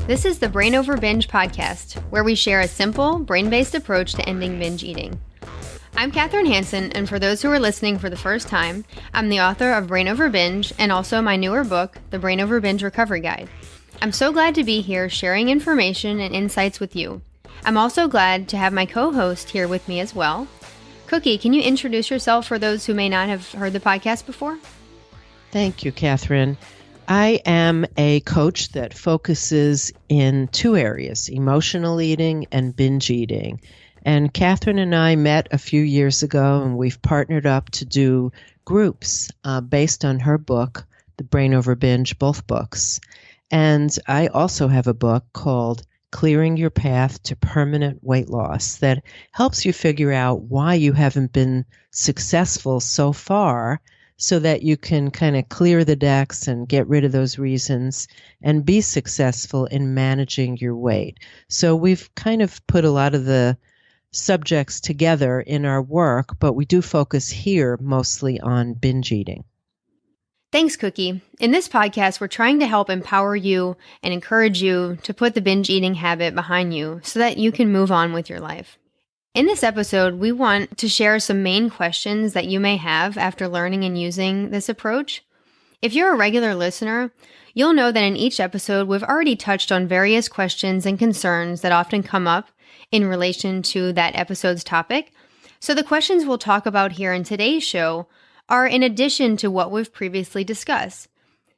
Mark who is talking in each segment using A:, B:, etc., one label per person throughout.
A: This is the Brain Over Binge podcast, where we share a simple, brain-based approach to ending binge eating. I'm Kathryn Hansen, and for those who are listening for the first time, I'm the author of Brain Over Binge and also my newer book, The Brain Over Binge Recovery Guide. I'm so glad to be here sharing information and insights with you. I'm also glad to have my co-host here with me as well. Cookie, can you introduce yourself for those who may not have heard the podcast before?
B: Thank you, Kathryn. I am a coach that focuses in two areas, emotional eating and binge eating. And Kathryn and I met a few years ago, and we've partnered up to do groups based on her book, The Brain Over Binge, both books. And I also have a book called Clearing Your Path to Permanent Weight Loss that helps you figure out why you haven't been successful so far, so that you can kind of clear the decks and get rid of those reasons and be successful in managing your weight. So we've kind of put a lot of the subjects together in our work, but we do focus here mostly on binge eating.
A: Thanks, Cookie. In this podcast, we're trying to help empower you and encourage you to put the binge eating habit behind you so that you can move on with your life. In this episode, we want to share some main questions that you may have after learning and using this approach. If you're a regular listener, you'll know that in each episode, we've already touched on various questions and concerns that often come up in relation to that episode's topic. So the questions we'll talk about here in today's show are in addition to what we've previously discussed.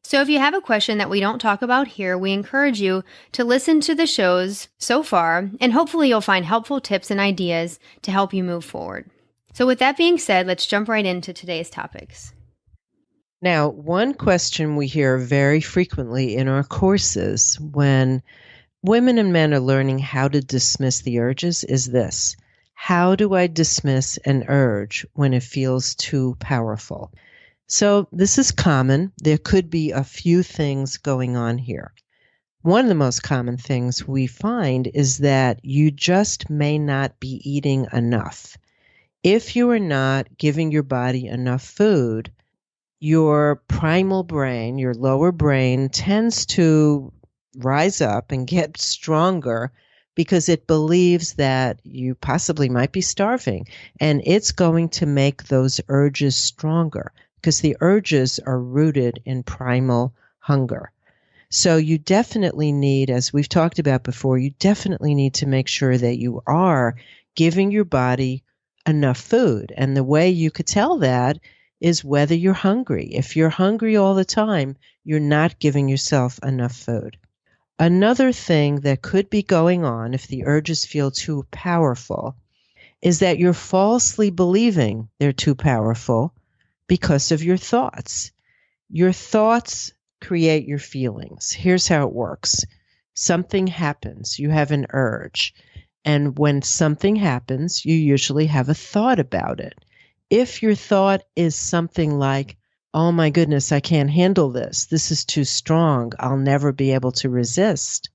A: So if you have a question that we don't talk about here, we encourage you to listen to the shows so far, and hopefully you'll find helpful tips and ideas to help you move forward. So with that being said, let's jump right into today's topics.
B: Now, one question we hear very frequently in our courses when women and men are learning how to dismiss the urges is this: how do I dismiss an urge when it feels too powerful? So this is common. There could be a few things going on here. One of the most common things we find is that you just may not be eating enough. If you are not giving your body enough food, your primal brain, your lower brain, tends to rise up and get stronger because it believes that you possibly might be starving, and it's going to make those urges stronger because the urges are rooted in primal hunger. So you definitely need, as we've talked about before, you definitely need to make sure that you are giving your body enough food. And the way you could tell that is whether you're hungry. If you're hungry all the time, you're not giving yourself enough food. Another thing that could be going on if the urges feel too powerful is that you're falsely believing they're too powerful because of your thoughts. Your thoughts create your feelings. Here's how it works. Something happens. You have an urge. And when something happens, you usually have a thought about it. If your thought is something like, oh my goodness, I can't handle this. This is too strong. I'll never be able to resist.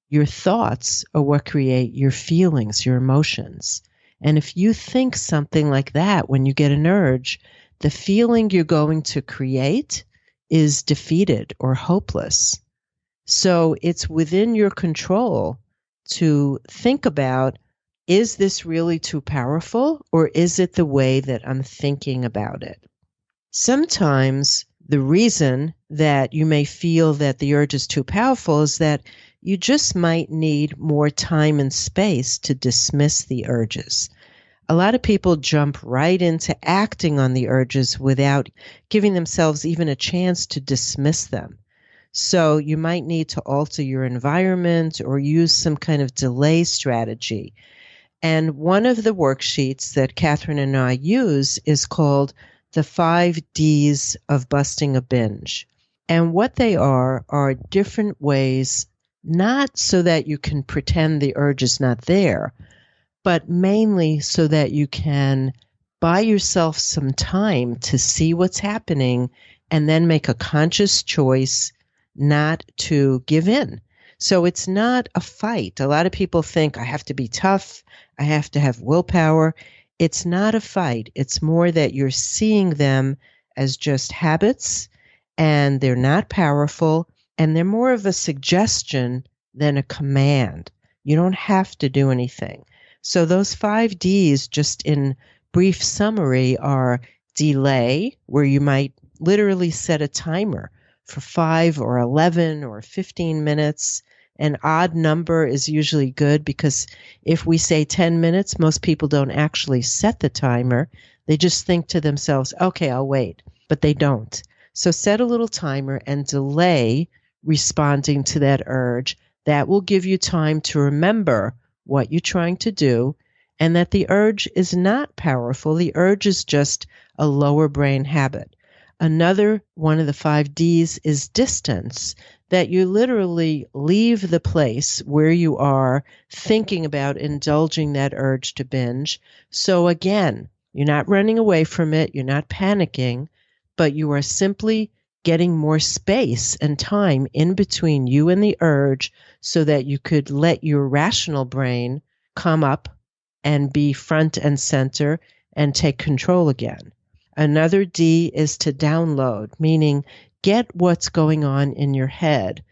B: Your thoughts are what create your feelings, your emotions. And if you think something like that when you get an urge, the feeling you're going to create is defeated or hopeless. So it's within your control to think about, is this really too powerful, or is it the way that I'm thinking about it? Sometimes the reason that you may feel that the urge is too powerful is that you just might need more time and space to dismiss the urges. A lot of people jump right into acting on the urges without giving themselves even a chance to dismiss them. So you might need to alter your environment or use some kind of delay strategy. And one of the worksheets that Kathryn and I use is called the 5 Ds of Busting a Binge. And what they are different ways, not so that you can pretend the urge is not there, but mainly so that you can buy yourself some time to see what's happening and then make a conscious choice not to give in. So it's not a fight. A lot of people think I have to be tough, I have to have willpower. It's not a fight. It's more that you're seeing them as just habits, and they're not powerful, and they're more of a suggestion than a command. You don't have to do anything. So those 5 Ds, just in brief summary, are delay, where you might literally set a timer for 5 or 11 or 15 minutes. An odd number is usually good because if we say 10 minutes, most people don't actually set the timer. They just think to themselves, okay, I'll wait, but they don't. So set a little timer and delay responding to that urge. That will give you time to remember what you're trying to do and that the urge is not powerful. The urge is just a lower brain habit. Another one of the 5 Ds is distance, that you literally leave the place where you are thinking about indulging that urge to binge. So again, you're not running away from it, you're not panicking, but you are simply getting more space and time in between you and the urge so that you could let your rational brain come up and be front and center and take control again. Another D is to download, meaning get what's going on in your head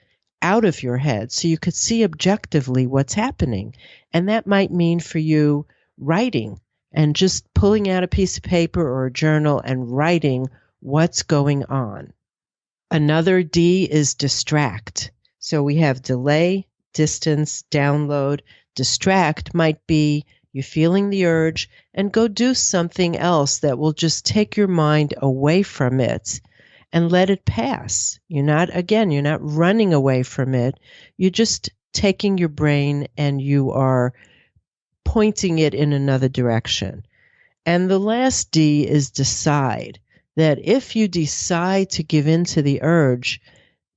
B: out of your head so you could see objectively what's happening. And that might mean for you writing and just pulling out a piece of paper or a journal and writing what's going on. Another D is distract. So we have delay, distance, download. Distract might be you're feeling the urge and go do something else that will just take your mind away from it and let it pass. You're not running away from it. You're just taking your brain and you are pointing it in another direction. And the last D is decide, that if you decide to give in to the urge,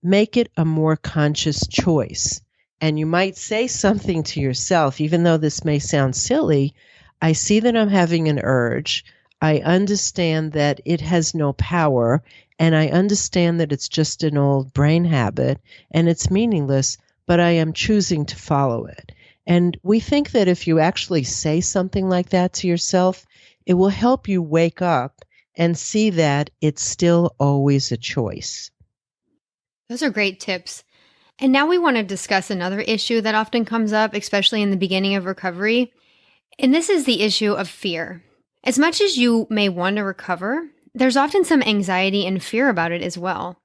B: make it a more conscious choice. And you might say something to yourself, even though this may sound silly, I see that I'm having an urge. I understand that it has no power, and I understand that it's just an old brain habit, and it's meaningless, but I am choosing to follow it. And we think that if you actually say something like that to yourself, it will help you wake up and see that it's still always a choice.
A: Those are great tips. And now we want to discuss another issue that often comes up, especially in the beginning of recovery. And this is the issue of fear. As much as you may want to recover, there's often some anxiety and fear about it as well.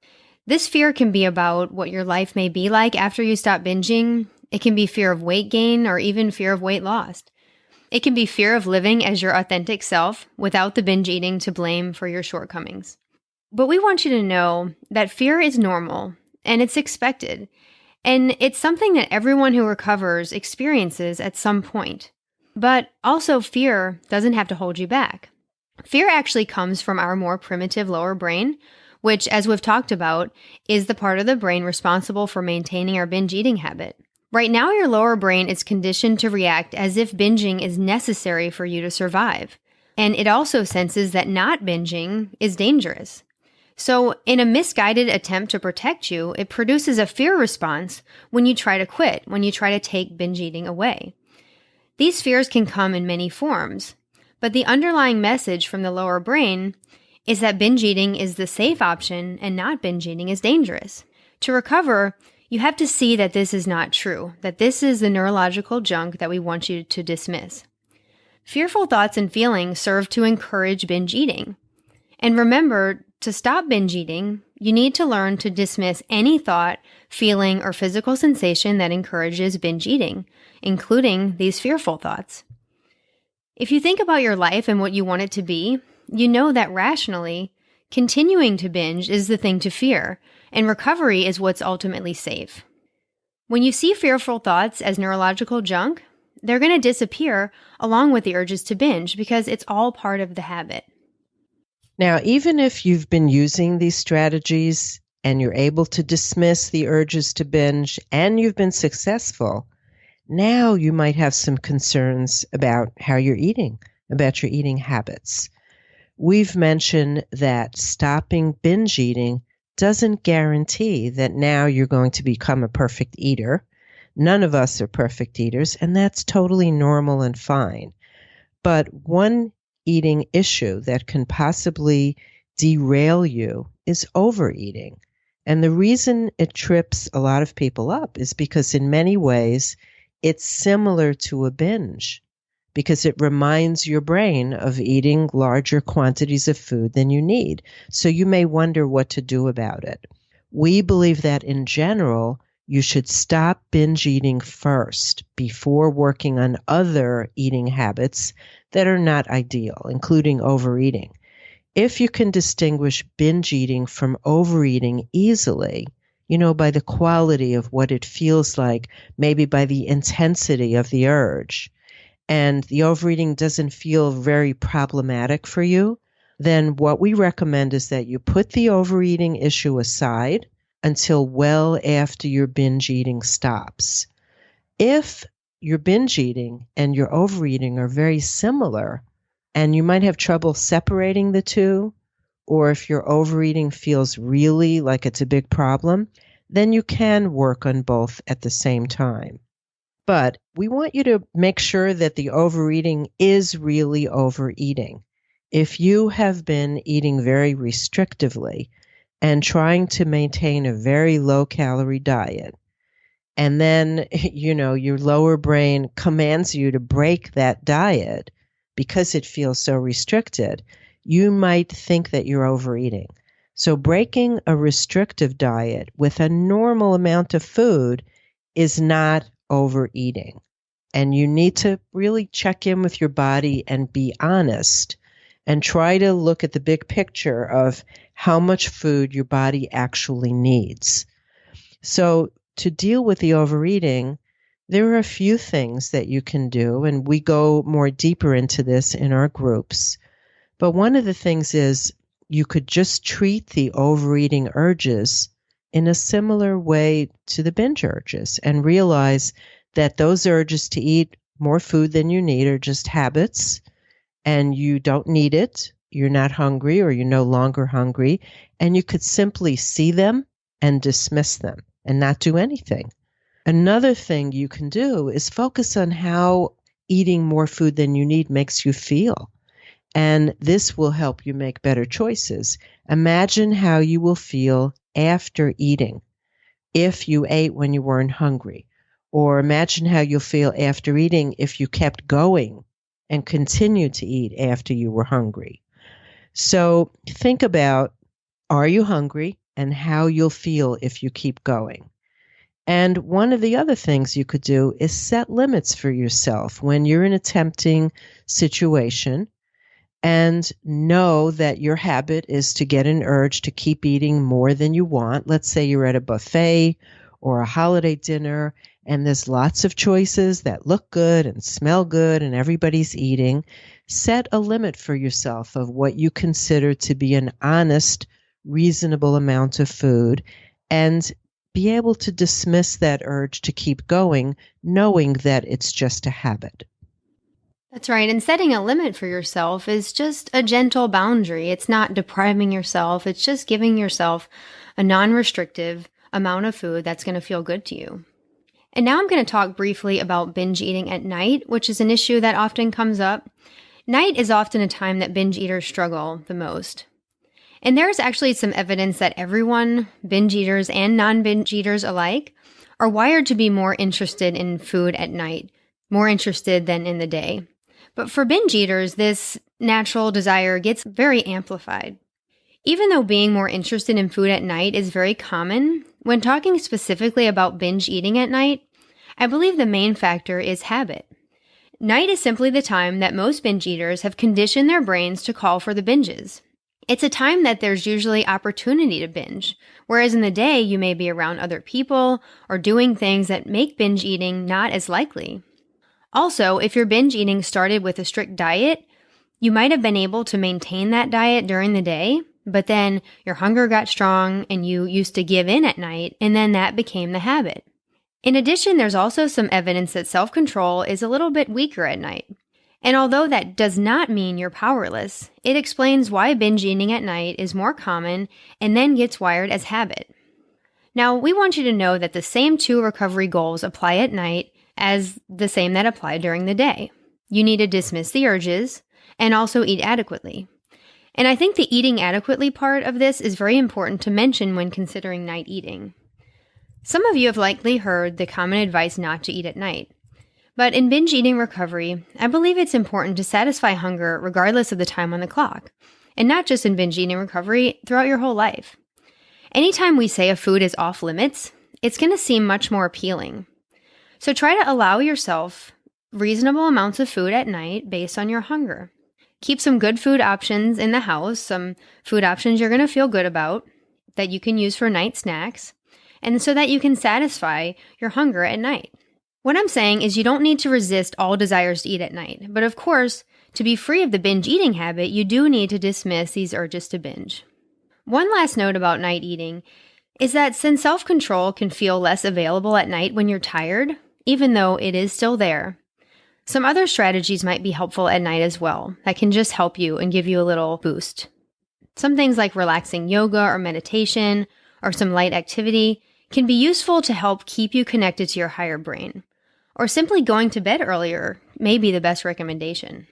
A: This fear can be about what your life may be like after you stop binging. It can be fear of weight gain or even fear of weight loss. It can be fear of living as your authentic self without the binge eating to blame for your shortcomings. But we want you to know that fear is normal and it's expected. And it's something that everyone who recovers experiences at some point. But also fear doesn't have to hold you back. Fear actually comes from our more primitive lower brain, which, as we've talked about, is the part of the brain responsible for maintaining our binge eating habit. Right now, your lower brain is conditioned to react as if binging is necessary for you to survive. And it also senses that not binging is dangerous. So, in a misguided attempt to protect you, it produces a fear response when you try to quit, when you try to take binge eating away. These fears can come in many forms, but the underlying message from the lower brain is that binge eating is the safe option and not binge eating is dangerous. To recover, you have to see that this is not true, that this is the neurological junk that we want you to dismiss. Fearful thoughts and feelings serve to encourage binge eating. And remember, to stop binge eating, you need to learn to dismiss any thought, feeling, or physical sensation that encourages binge eating, including these fearful thoughts. If you think about your life and what you want it to be, you know that rationally, continuing to binge is the thing to fear, and recovery is what's ultimately safe. When you see fearful thoughts as neurological junk, they're going to disappear along with the urges to binge because it's all part of the habit.
B: Now, even if you've been using these strategies and you're able to dismiss the urges to binge and you've been successful, now you might have some concerns about how you're eating, about your eating habits. We've mentioned that stopping binge eating doesn't guarantee that now you're going to become a perfect eater. None of us are perfect eaters, and that's totally normal and fine. But one eating issue that can possibly derail you is overeating. And the reason it trips a lot of people up is because in many ways, it's similar to a binge because it reminds your brain of eating larger quantities of food than you need. So you may wonder what to do about it. We believe that in general, you should stop binge eating first before working on other eating habits that are not ideal, including overeating. If you can distinguish binge eating from overeating easily, by the quality of what it feels like, maybe by the intensity of the urge, and the overeating doesn't feel very problematic for you, then what we recommend is that you put the overeating issue aside until well after your binge eating stops. If your binge eating and your overeating are very similar, and you might have trouble separating the two, or if your overeating feels really like it's a big problem, then you can work on both at the same time. But we want you to make sure that the overeating is really overeating. If you have been eating very restrictively and trying to maintain a very low calorie diet, and then, your lower brain commands you to break that diet because it feels so restricted, you might think that you're overeating. So breaking a restrictive diet with a normal amount of food is not overeating. And you need to really check in with your body and be honest and try to look at the big picture of how much food your body actually needs. So to deal with the overeating, there are a few things that you can do, and we go more deeper into this in our groups. But one of the things is you could just treat the overeating urges in a similar way to the binge urges and realize that those urges to eat more food than you need are just habits and you don't need it. You're not hungry or you're no longer hungry, and you could simply see them and dismiss them and not do anything. Another thing you can do is focus on how eating more food than you need makes you feel. And this will help you make better choices. Imagine how you will feel after eating if you ate when you weren't hungry. Or imagine how you'll feel after eating if you kept going and continued to eat after you were hungry. So think about, are you hungry and how you'll feel if you keep going. And one of the other things you could do is set limits for yourself when you're in a tempting situation and know that your habit is to get an urge to keep eating more than you want. Let's say you're at a buffet or a holiday dinner and there's lots of choices that look good and smell good and everybody's eating. Set a limit for yourself of what you consider to be an honest, reasonable amount of food and be able to dismiss that urge to keep going, knowing that it's just a habit.
A: That's right. And setting a limit for yourself is just a gentle boundary. It's not depriving yourself. It's just giving yourself a non-restrictive amount of food that's going to feel good to you. And now I'm going to talk briefly about binge eating at night, which is an issue that often comes up. Night is often a time that binge eaters struggle the most. And there's actually some evidence that everyone, binge eaters and non-binge eaters alike, are wired to be more interested in food at night, more interested than in the day. But for binge eaters, this natural desire gets very amplified. Even though being more interested in food at night is very common, when talking specifically about binge eating at night, I believe the main factor is habit. Night is simply the time that most binge eaters have conditioned their brains to call for the binges. It's a time that there's usually opportunity to binge, whereas in the day you may be around other people or doing things that make binge eating not as likely. Also, if your binge eating started with a strict diet, you might have been able to maintain that diet during the day, but then your hunger got strong and you used to give in at night, and then that became the habit. In addition, there's also some evidence that self-control is a little bit weaker at night. And although that does not mean you're powerless, it explains why binge eating at night is more common and then gets wired as habit. Now, we want you to know that the same 2 recovery goals apply at night as the same that apply during the day. You need to dismiss the urges and also eat adequately. And I think the eating adequately part of this is very important to mention when considering night eating. Some of you have likely heard the common advice not to eat at night. But in binge eating recovery, I believe it's important to satisfy hunger regardless of the time on the clock, and not just in binge eating recovery, throughout your whole life. Anytime we say a food is off limits, it's going to seem much more appealing. So try to allow yourself reasonable amounts of food at night based on your hunger. Keep some good food options in the house, some food options you're going to feel good about that you can use for night snacks, and so that you can satisfy your hunger at night. What I'm saying is you don't need to resist all desires to eat at night, but of course, to be free of the binge eating habit, you do need to dismiss these urges to binge. One last note about night eating is that since self-control can feel less available at night when you're tired, even though it is still there, some other strategies might be helpful at night as well that can just help you and give you a little boost. Some things like relaxing yoga or meditation or some light activity can be useful to help keep you connected to your higher brain. Or simply going to bed earlier may be the best recommendation.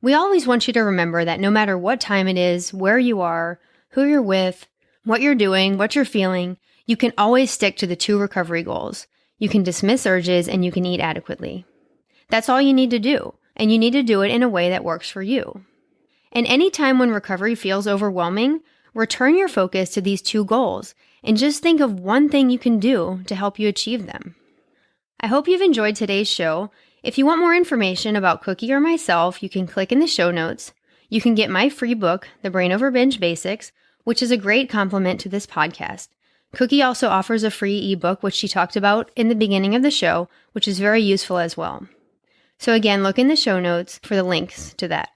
A: We always want you to remember that no matter what time it is, where you are, who you're with, what you're doing, what you're feeling, you can always stick to the 2 recovery goals. You can dismiss urges and you can eat adequately. That's all you need to do, and you need to do it in a way that works for you. And any time when recovery feels overwhelming, return your focus to these 2 goals and just think of one thing you can do to help you achieve them. I hope you've enjoyed today's show. If you want more information about Cookie or myself, you can click in the show notes. You can get my free book, The Brain Over Binge Basics, which is a great complement to this podcast. Cookie also offers a free ebook, which she talked about in the beginning of the show, which is very useful as well. So again, look in the show notes for the links to that.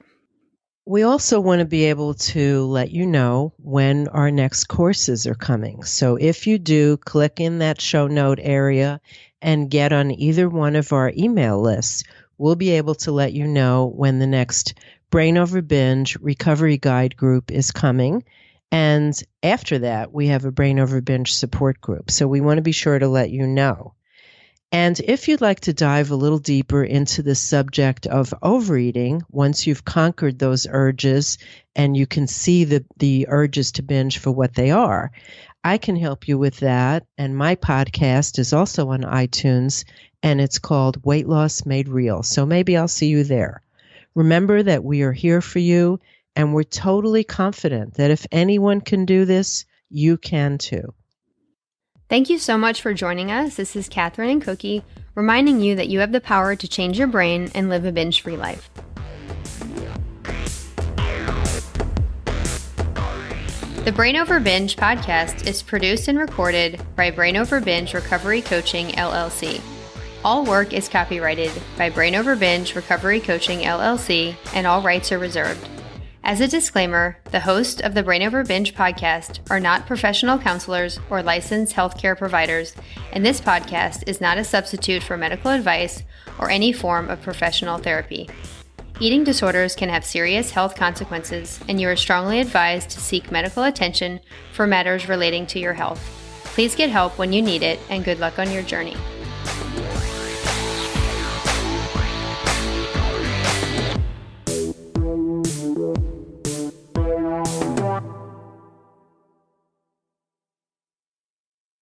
B: We also want to be able to let you know when our next courses are coming. So if you do, click in that show note area and get on either one of our email lists. We'll be able to let you know when the next Brain Over Binge Recovery Guide group is coming. And after that, we have a Brain Over Binge support group. So we want to be sure to let you know. And if you'd like to dive a little deeper into the subject of overeating, once you've conquered those urges and you can see the urges to binge for what they are, I can help you with that. And my podcast is also on iTunes, and it's called Weight Loss Made Real. So maybe I'll see you there. Remember that we are here for you, and we're totally confident that if anyone can do this, you can too.
A: Thank you so much for joining us. This is Kathryn and Cookie, reminding you that you have the power to change your brain and live a binge-free life. The Brain Over Binge podcast is produced and recorded by Brain Over Binge Recovery Coaching, LLC. All work is copyrighted by Brain Over Binge Recovery Coaching, LLC, and all rights are reserved. As a disclaimer, the hosts of the Brain Over Binge podcast are not professional counselors or licensed healthcare providers, and this podcast is not a substitute for medical advice or any form of professional therapy. Eating disorders can have serious health consequences, and you are strongly advised to seek medical attention for matters relating to your health. Please get help when you need it, and good luck on your journey.